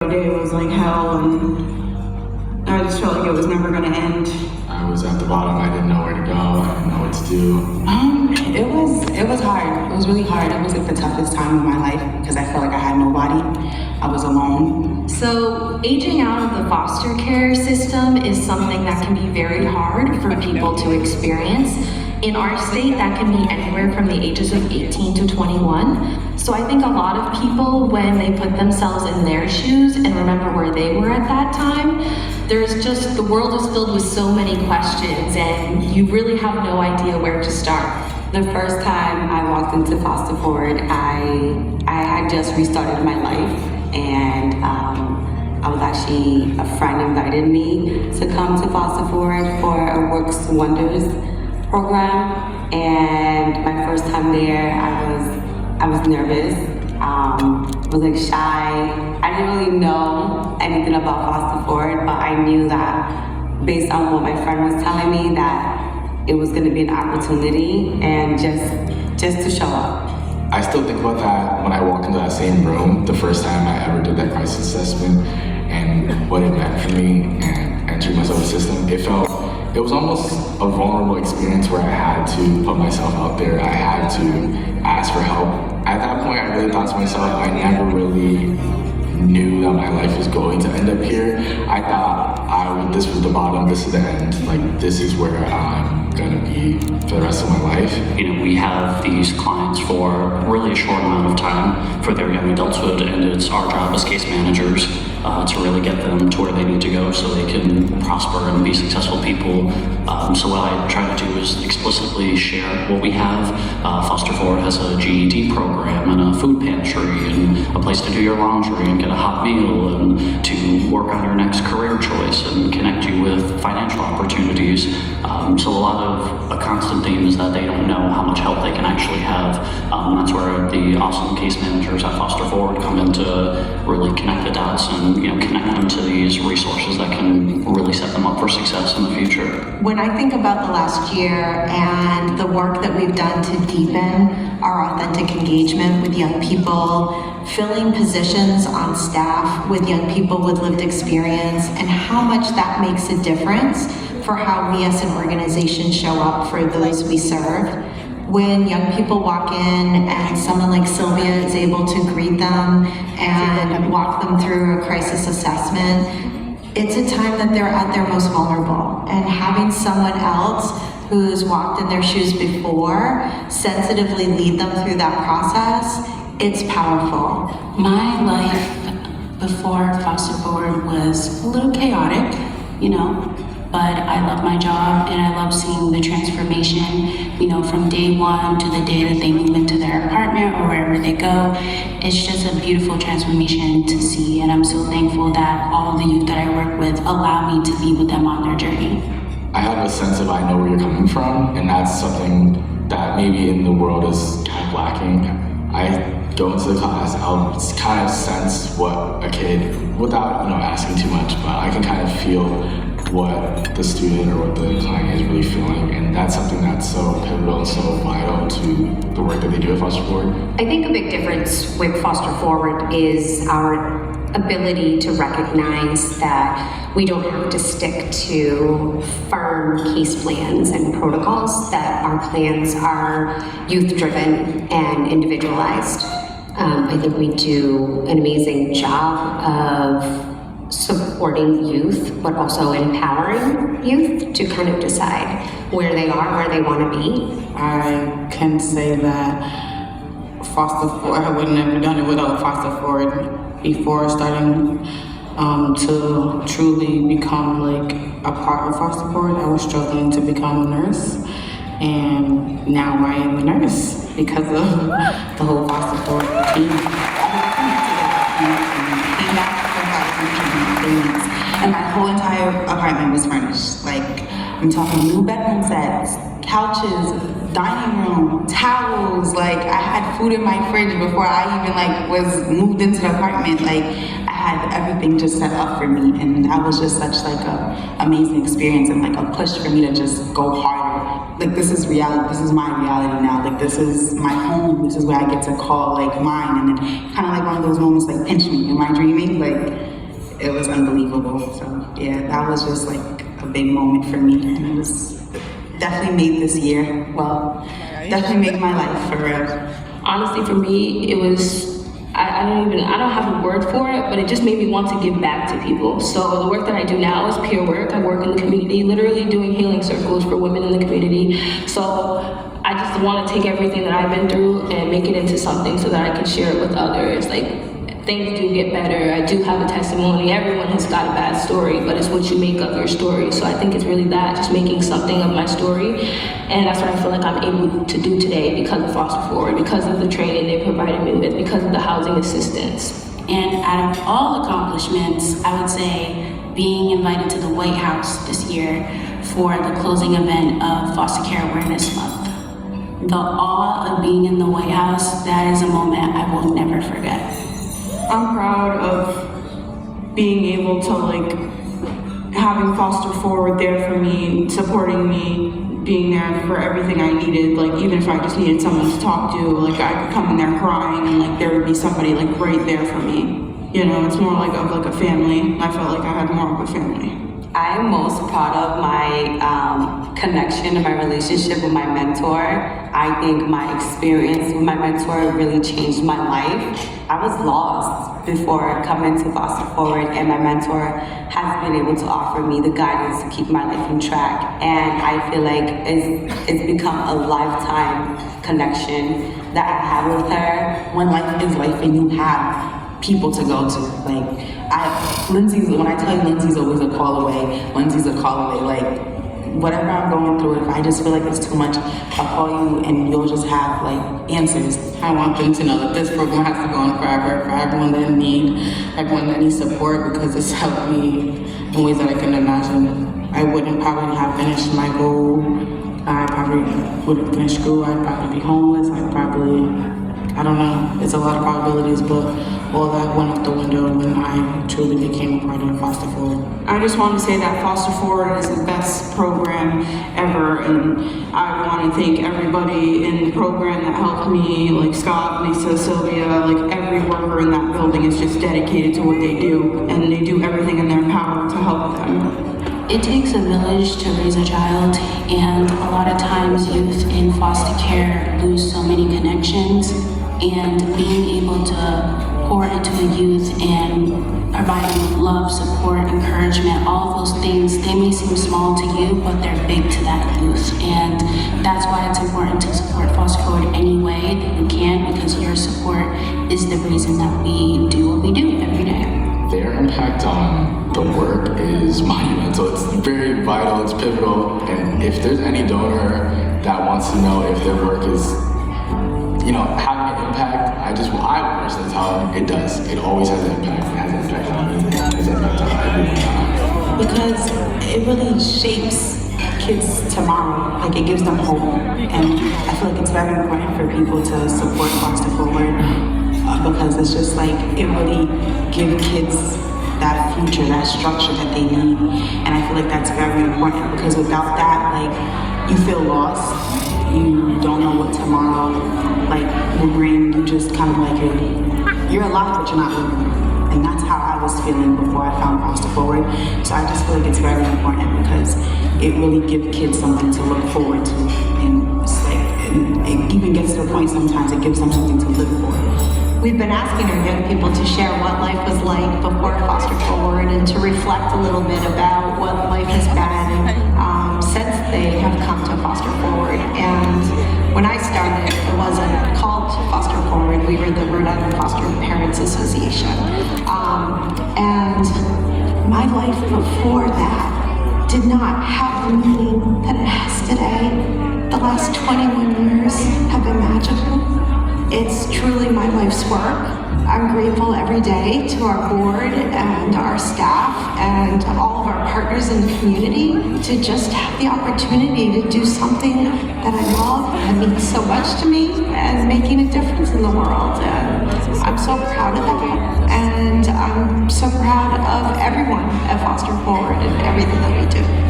Day was like hell, and I just felt like it was never going to end. I was at the bottom. I didn't know where to go. I didn't know what to do. It was hard. It was really hard. It was like the toughest time of my life because I felt like I had nobody. I was alone. So aging out of the foster care system is something that can be very hard for people to experience. In our state, that can be anywhere from the ages of 18 to 21. So I think a lot of people, when they put themselves in their shoes and remember where they were at that time, the world is filled with so many questions and you really have no idea where to start. The first time I walked into Foster Forward, I had just restarted my life, and I was actually, a friend invited me to come to Foster Forward for a Works Wonders program, and my first time there, I was nervous. I was like shy. I didn't really know anything about Foster Forward, but I knew that based on what my friend was telling me that it was going to be an opportunity, and just to show up. I still think about that when I walk into that same room the first time I ever did that crisis assessment and what it meant for me and entering my social system. It was almost a vulnerable experience where I had to put myself out there. I had to ask for help. At that point, I really thought to myself, I never really knew that my life was going to end up here. I thought this was the bottom, this is the end. Like, this is where I'm gonna be for the rest of my life. You know, we have these clients for really a short amount of time for their young adulthood, and it's our job as case managers to really get them to where they need to go so they can prosper and be successful people. So what I try to do is explicitly share what we have. Foster Forward has a GED program and a food pantry and a place to do your laundry and get a hot meal and to work on your next career choice and connect you with financial opportunities. So a lot of a constant theme is that they don't know how much help they can actually have. That's where the awesome case managers at Foster Forward come in to really connect the dots and connect them to these resources that can really set them up for success in the future. When I think about the last year and the work that we've done to deepen our authentic engagement with young people, filling positions on staff with young people with lived experience, and how much that makes a difference for how we as an organization show up for those we serve. When young people walk in and someone like Sylvia is able to greet them and walk them through a crisis assessment, it's a time that they're at their most vulnerable. And having someone else who's walked in their shoes before sensitively lead them through that process, it's powerful. My life before Foster Forward was a little chaotic, but I love my job and I love seeing the transformation, from day one to the day that they move into their apartment or wherever they go. It's just a beautiful transformation to see, and I'm so thankful that all the youth that I work with allow me to be with them on their journey. I have a sense of I know where you're coming from, and that's something that maybe in the world is kind of lacking. I go into the class, I'll kind of sense what a kid, without asking too much, but I can kind of feel what the student or what the client is really feeling, and that's something that's so pivotal and so vital to the work that they do at Foster Forward. I think a big difference with Foster Forward is our ability to recognize that we don't have to stick to firm case plans and protocols, that our plans are youth-driven and individualized. I think we do an amazing job of supporting youth, but also empowering youth to kind of decide where they are, where they want to be. I can say that Foster Forward, I would never have done it without Foster Forward before starting to truly become like a part of Foster Forward. I was struggling to become a nurse, and now I am a nurse because of the whole Foster Forward team. And my whole entire apartment was furnished. Like, I'm talking new bedroom sets, couches, dining room, towels. Like, I had food in my fridge before I even was moved into the apartment. Like, I had everything just set up for me, and that was just such a amazing experience and a push for me to just go harder. like this is reality. This is my reality now. Like this is my home. This is where I get to call like mine. And then kind of like one of those moments like pinch me. Am I dreaming? Like it was unbelievable. So yeah, that was just like a big moment for me, and it was definitely made this year. Well, definitely made my life for real. Honestly, for me, it was, I don't have a word for it, but it just made me want to give back to people. So the work that I do now is peer work. I work in the community, literally doing healing circles for women in the community. So I just want to take everything that I've been through and make it into something so that I can share it with others. Like, things do get better. I do have a testimony. Everyone has got a bad story, but it's what you make of your story. So I think it's really that, just making something of my story. And that's what I feel like I'm able to do today because of Foster Forward, because of the training they provided me with, because of the housing assistance. And out of all accomplishments, I would say being invited to the White House this year for the closing event of Foster Care Awareness Month. The awe of being in the White House, that is a moment I will never forget. I'm proud of being able to like having Foster Forward there for me, supporting me, being there for everything I needed. Like even if I just needed someone to talk to, like I could come in there crying and like there would be somebody like right there for me. You know, it's more like of like a family. I felt like I had more of a family. I'm most proud of my connection and my relationship with my mentor. I think my experience with my mentor really changed my life. I was lost before coming to Foster Forward, and my mentor has been able to offer me the guidance to keep my life on track. And I feel like it's become a lifetime connection that I have with her. When life is life and you have people to go to, like Lindsay's, when I tell you Lindsay's always a call away, Lindsay's a call away, like whatever I'm going through, if I just feel like it's too much, I'll call you and you'll just have like answers. I want them to know that this program has to go on forever for everyone that needs support, because it's helped me in ways that I couldn't imagine. I wouldn't probably have finished my goal. I probably wouldn't finish school. I'd probably be homeless. I don't know. It's a lot of probabilities, but all that went out the window when I truly became a part of Foster Forward. I just want to say that Foster Forward is the best program ever, and I want to thank everybody in the program that helped me, like Scott, Lisa, Sylvia, like every worker in that building is just dedicated to what they do, and they do everything in their power to help them. It takes a village to raise a child, and a lot of times youth in foster care lose so many connections, and being able to pour into a youth and providing love, support, encouragement, all of those things, they may seem small to you, but they're big to that youth. And that's why it's important to support Foster Forward any way that you can, because your support is the reason that we do what we do every day. Their impact on the work is monumental. It's very vital, it's pivotal, and if there's any donor that wants to know if their work is, having an impact, I personally tell them it does. It always has an impact. It has an impact on me, it has an impact on everyone. Because it really shapes kids tomorrow. Like it gives them hope, and I feel like it's very important for people to support Foster Forward. Because it's just like, it really gives kids that future, that structure that they need. And I feel like that's very important, because without that, like, you feel lost. You don't know what tomorrow, like, will bring. You just kind of like, you're alive, but you're not living. And that's how I was feeling before I found Foster Forward. So I just feel like it's very important, because it really gives kids something to look forward to. And it's like, it even gets to the point sometimes it gives them something to live for. We've been asking our young people to share what life was like before Foster Forward, and to reflect a little bit about what life has been since they have come to Foster Forward. And when I started, it wasn't called Foster Forward. We were the Rhode Island Foster Parents Association. And my life before that did not have the meaning that it has today. The last 21 years have been magical. It's truly my life's work. I'm grateful every day to our board and our staff and all of our partners in the community to just have the opportunity to do something that I love and means so much to me, and making a difference in the world. And I'm so proud of that. And I'm so proud of everyone at Foster Forward and everything that we do.